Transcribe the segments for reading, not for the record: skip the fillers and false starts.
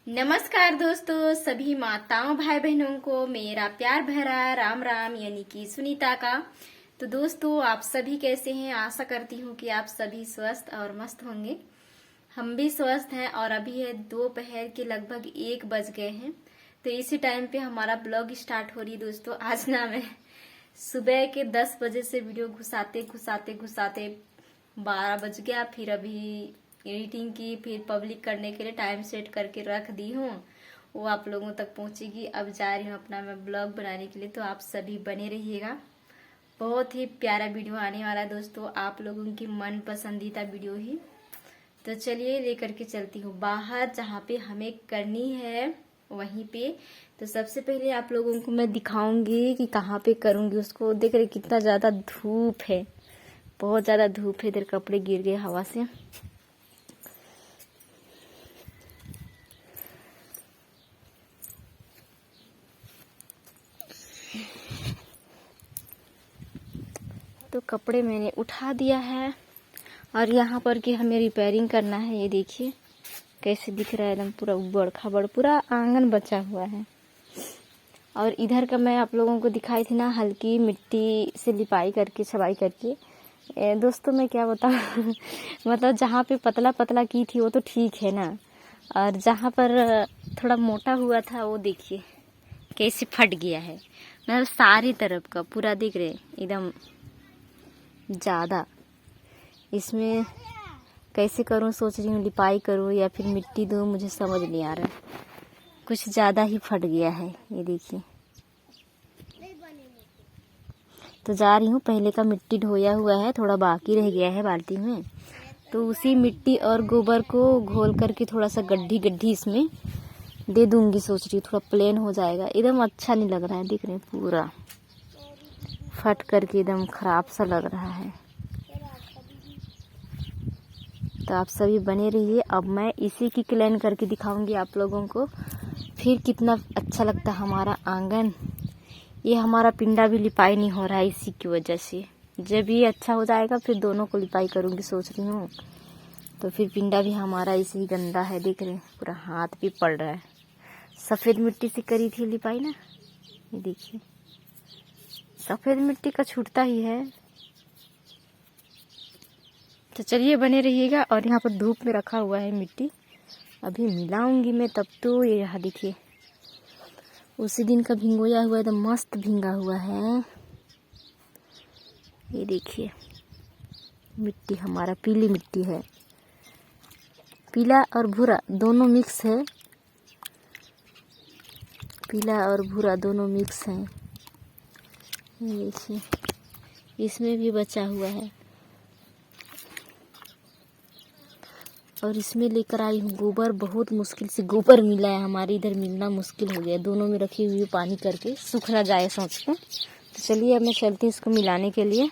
नमस्कार दोस्तों, सभी माताओं भाई बहनों को मेरा प्यार भरा राम राम, यानी कि सुनीता का। तो दोस्तों, आप सभी कैसे हैं? आशा करती हूँ कि आप सभी स्वस्थ और मस्त होंगे। हम भी स्वस्थ हैं और अभी है दोपहर के लगभग 1 बज गए हैं। तो इसी टाइम पे हमारा ब्लॉग स्टार्ट हो रही है। दोस्तों, आज ना मैं सुबह के 10 बजे से वीडियो घुसाते घुसाते घुसाते 12 बज गया। फिर अभी एडिटिंग की, फिर पब्लिक करने के लिए टाइम सेट करके रख दी हूँ। वो आप लोगों तक पहुंचेगी। अब जा रही हूँ अपना मैं ब्लॉग बनाने के लिए, तो आप सभी बने रहिएगा। बहुत ही प्यारा वीडियो आने वाला है दोस्तों, आप लोगों की मन पसंदीदा वीडियो ही। तो चलिए लेकर के चलती हूँ बाहर, जहाँ पे हमें करनी है वहीं पे। तो सबसे पहले आप लोगों को मैं दिखाऊंगी कि कहाँ पे करूंगी उसको। देख रहे कितना ज्यादा धूप है, बहुत ज्यादा धूप है। इधर कपड़े गिर गए हवा से। तो कपड़े मैंने उठा दिया है और यहाँ पर कि हमें रिपेयरिंग करना है। ये देखिए कैसे दिख रहा है, एकदम पूरा उबड़ खाबड़, पूरा आंगन बचा हुआ है। और इधर का मैं आप लोगों को दिखाई थी ना, हल्की मिट्टी से लिपाई करके, छबाई करके। दोस्तों मैं क्या बताऊँ मतलब जहाँ पे पतला पतला की थी वो तो ठीक है ना, और जहाँ पर थोड़ा मोटा हुआ था वो देखिए कैसे फट गया है। मतलब सारी तरफ का पूरा दिख रहे एकदम ज़्यादा। इसमें कैसे करूं सोच रही हूँ, लिपाई करूं या फिर मिट्टी दूं, मुझे समझ नहीं आ रहा है। कुछ ज़्यादा ही फट गया है, ये देखिए। तो जा रही हूँ, पहले का मिट्टी ढोया हुआ है, थोड़ा बाकी रह गया है बाल्टी में। तो उसी मिट्टी और गोबर को घोल करके थोड़ा सा गड्ढी गड्ढी इसमें दे दूंगी। सोच रही हूँ थोड़ा प्लेन हो जाएगा। एकदम अच्छा नहीं लग रहा है, देख रहे हैं पूरा फट करके एकदम खराब सा लग रहा है। तो आप सभी बने रहिए। अब मैं इसी की क्लीन करके दिखाऊंगी आप लोगों को, फिर कितना अच्छा लगता है हमारा आंगन। ये हमारा पिंडा भी लिपाई नहीं हो रहा है इसी की वजह से। जब ये अच्छा हो जाएगा फिर दोनों को लिपाई करूंगी सोच रही हूँ। तो फिर पिंडा भी हमारा इसी ही गंदा है, देख रहे हैं पूरा हाथ भी पड़ रहा है। सफ़ेद मिट्टी से करी थी लिपाई ना, ये देखिए सफ़ेद मिट्टी का छूटता ही है। तो चलिए बने रहिएगा। और यहाँ पर धूप में रखा हुआ है मिट्टी, अभी मिलाऊंगी मैं तब। तो ये यहाँ देखिए उसी दिन का भिंगोया हुआ, एकदम मस्त भिंगा हुआ है। ये देखिए मिट्टी हमारा पीली मिट्टी है, पीला और भूरा दोनों मिक्स है। पीला और भूरा दोनों मिक्स हैं। ये देखिए इसमें भी बचा हुआ है। और इसमें लेकर आई हूँ गोबर। बहुत मुश्किल से गोबर मिला है, हमारे इधर मिलना मुश्किल हो गया। दोनों में रखी हुई पानी करके सूख ना जाए सोच के। तो चलिए अब मैं चलती हूँ इसको मिलाने के लिए।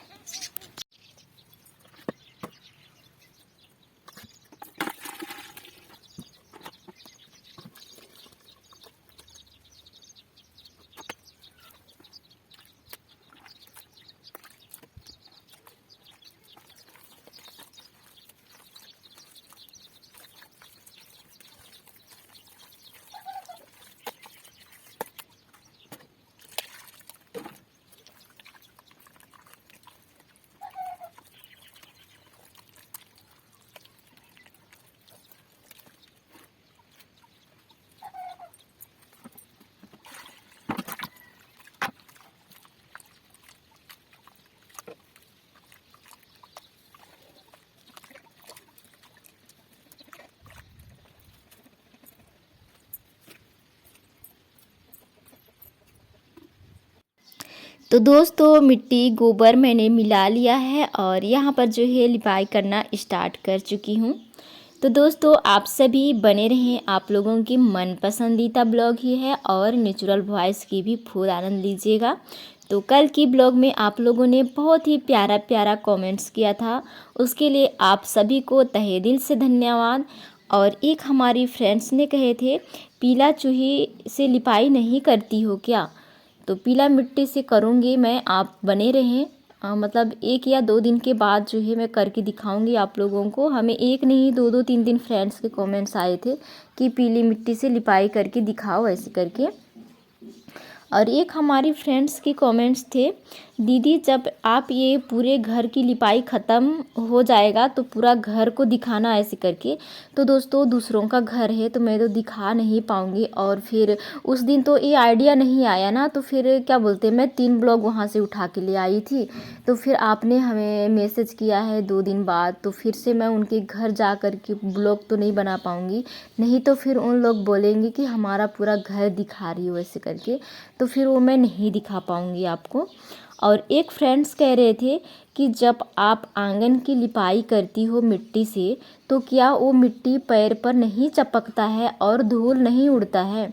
तो दोस्तों मिट्टी गोबर मैंने मिला लिया है और यहाँ पर जो है लिपाई करना स्टार्ट कर चुकी हूँ। तो दोस्तों आप सभी बने रहें, आप लोगों की मन पसंदीदा ब्लॉग ही है और नेचुरल वॉइस की भी फुल आनंद लीजिएगा। तो कल की ब्लॉग में आप लोगों ने बहुत ही प्यारा प्यारा कमेंट्स किया था, उसके लिए आप सभी को तहे दिल से धन्यवाद। और एक हमारी फ्रेंड्स ने कहे थे पीला चूही से लिपाई नहीं करती हो क्या? तो पीला मिट्टी से करूँगी मैं, आप बने रहें। मतलब 1 या 2 दिन के बाद जो है मैं करके दिखाऊंगी आप लोगों को। हमें एक नहीं 2-2 3-3 फ्रेंड्स के कमेंट्स आए थे कि पीली मिट्टी से लिपाई करके दिखाओ ऐसे करके। और एक हमारी फ्रेंड्स के कमेंट्स थे, दीदी जब आप ये पूरे घर की लिपाई ख़त्म हो जाएगा तो पूरा घर को दिखाना ऐसे करके। तो दोस्तों दूसरों का घर है तो मैं तो दिखा नहीं पाऊँगी, और फिर उस दिन तो ये आइडिया नहीं आया ना, तो फिर क्या बोलते मैं 3 ब्लॉग वहाँ से उठा के ले आई थी। तो फिर आपने हमें मैसेज किया है 2 दिन बाद, तो फिर से मैं उनके घर जा कर के ब्लॉग तो नहीं बना पाऊँगी, नहीं तो फिर उन लोग बोलेंगे कि हमारा पूरा घर दिखा रही हो ऐसे करके, तो फिर वो मैं नहीं दिखा पाऊँगी आपको। और एक फ्रेंड्स कह रहे थे कि जब आप आंगन की लिपाई करती हो मिट्टी से तो क्या वो मिट्टी पैर पर नहीं चपकता है और धूल नहीं उड़ता है।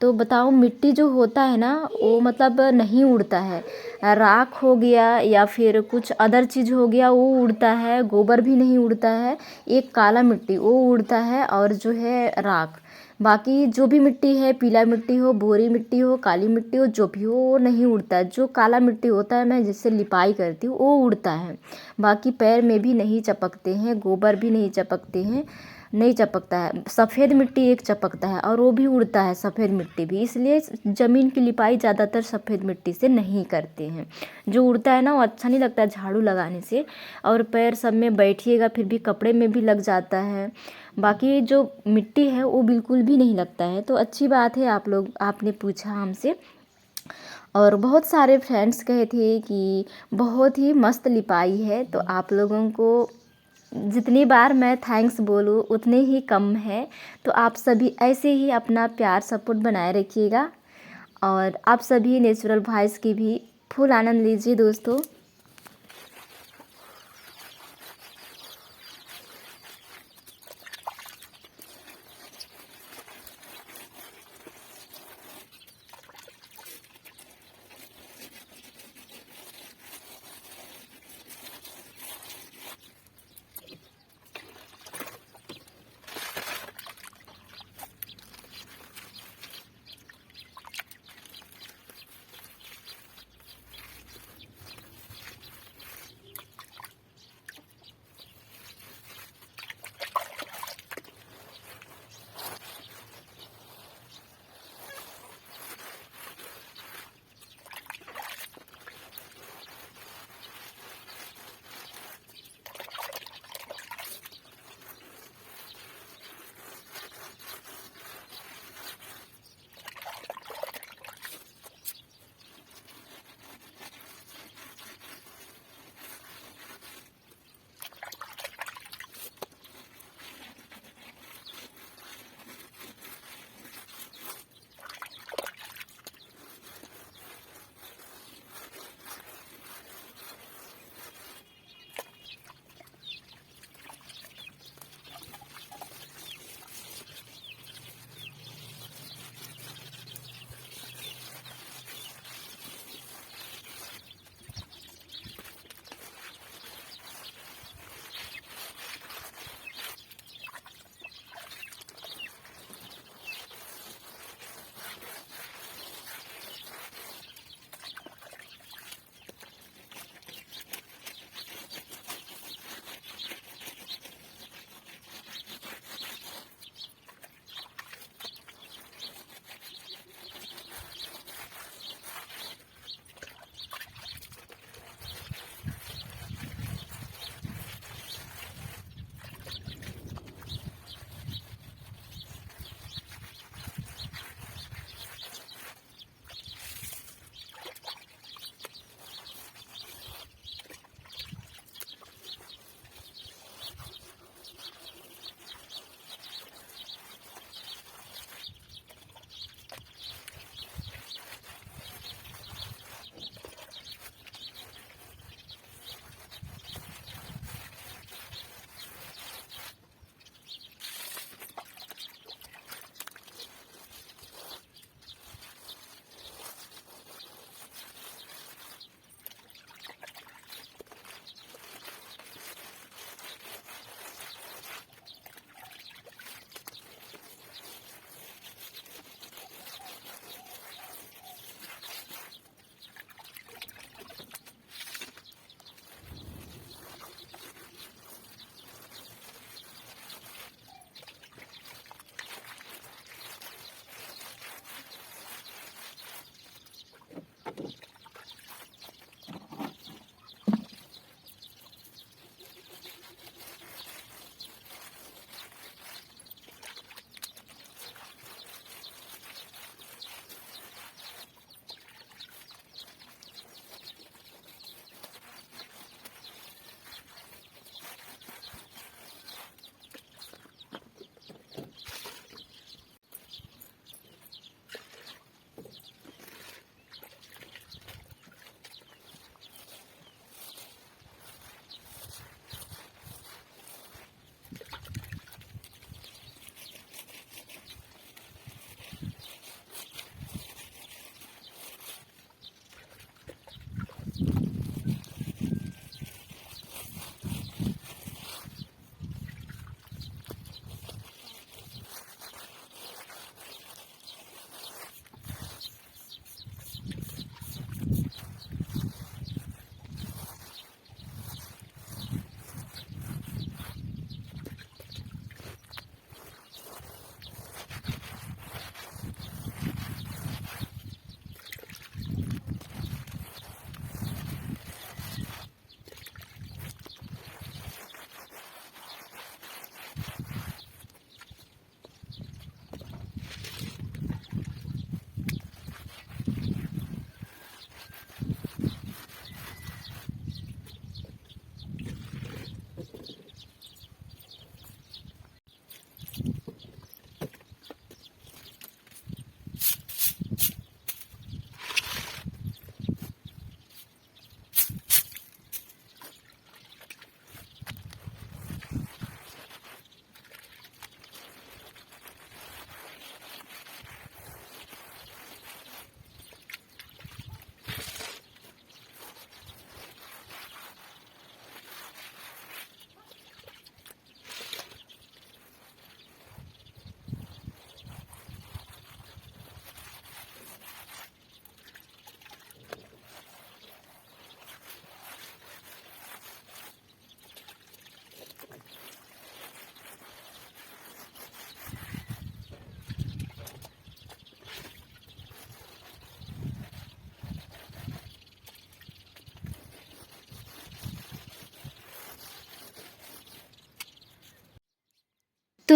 तो बताओ मिट्टी जो होता है ना वो मतलब नहीं उड़ता है, राख हो गया या फिर कुछ अदर चीज़ हो गया वो उड़ता है, गोबर भी नहीं उड़ता है, एक काला मिट्टी वो उड़ता है और जो है राख। बाकी जो भी मिट्टी है, पीला मिट्टी हो, भूरी मिट्टी हो, काली मिट्टी हो, जो भी हो वो नहीं उड़ता है। जो काला मिट्टी होता है मैं जिससे लिपाई करती हूँ वो उड़ता है, बाकी पैर में भी नहीं चपकते हैं, गोबर भी नहीं चपकते हैं, नहीं चपकता है। सफ़ेद मिट्टी एक चपकता है और वो भी उड़ता है, सफ़ेद मिट्टी भी। इसलिए ज़मीन की लिपाई ज़्यादातर सफ़ेद मिट्टी से नहीं करते हैं। जो उड़ता है ना वो अच्छा नहीं लगता है झाड़ू लगाने से, और पैर सब में बैठिएगा फिर भी कपड़े में भी लग जाता है। बाकी जो मिट्टी है वो बिल्कुल भी नहीं लगता है। तो अच्छी बात है आपने पूछा हमसे। और बहुत सारे फ्रेंड्स कहे थे कि बहुत ही मस्त लिपाई है, तो आप लोगों को जितनी बार मैं थैंक्स बोलूँ उतने ही कम है। तो आप सभी ऐसे ही अपना प्यार सपोर्ट बनाए रखिएगा, और आप सभी नेचुरल वॉइस की भी फुल आनंद लीजिए दोस्तों।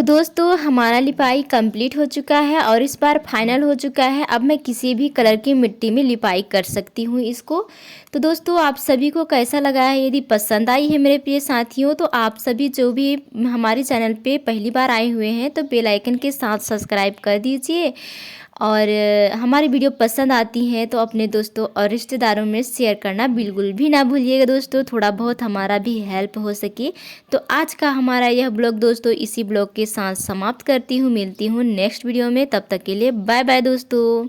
तो दोस्तों हमारा लिपाई कंप्लीट हो चुका है और इस बार फाइनल हो चुका है। अब मैं किसी भी कलर की मिट्टी में लिपाई कर सकती हूँ इसको। तो दोस्तों आप सभी को कैसा लगा है, यदि पसंद आई है मेरे प्रिय साथियों, तो आप सभी जो भी हमारे चैनल पे पहली बार आए हुए हैं तो बेल आइकन के साथ सब्सक्राइब कर दीजिए। और हमारी वीडियो पसंद आती है तो अपने दोस्तों और रिश्तेदारों में शेयर करना बिल्कुल भी ना भूलिएगा दोस्तों, थोड़ा बहुत हमारा भी हेल्प हो सके। तो आज का हमारा यह ब्लॉग दोस्तों इसी ब्लॉग के साथ समाप्त करती हूँ। मिलती हूँ नेक्स्ट वीडियो में, तब तक के लिए बाय बाय दोस्तों।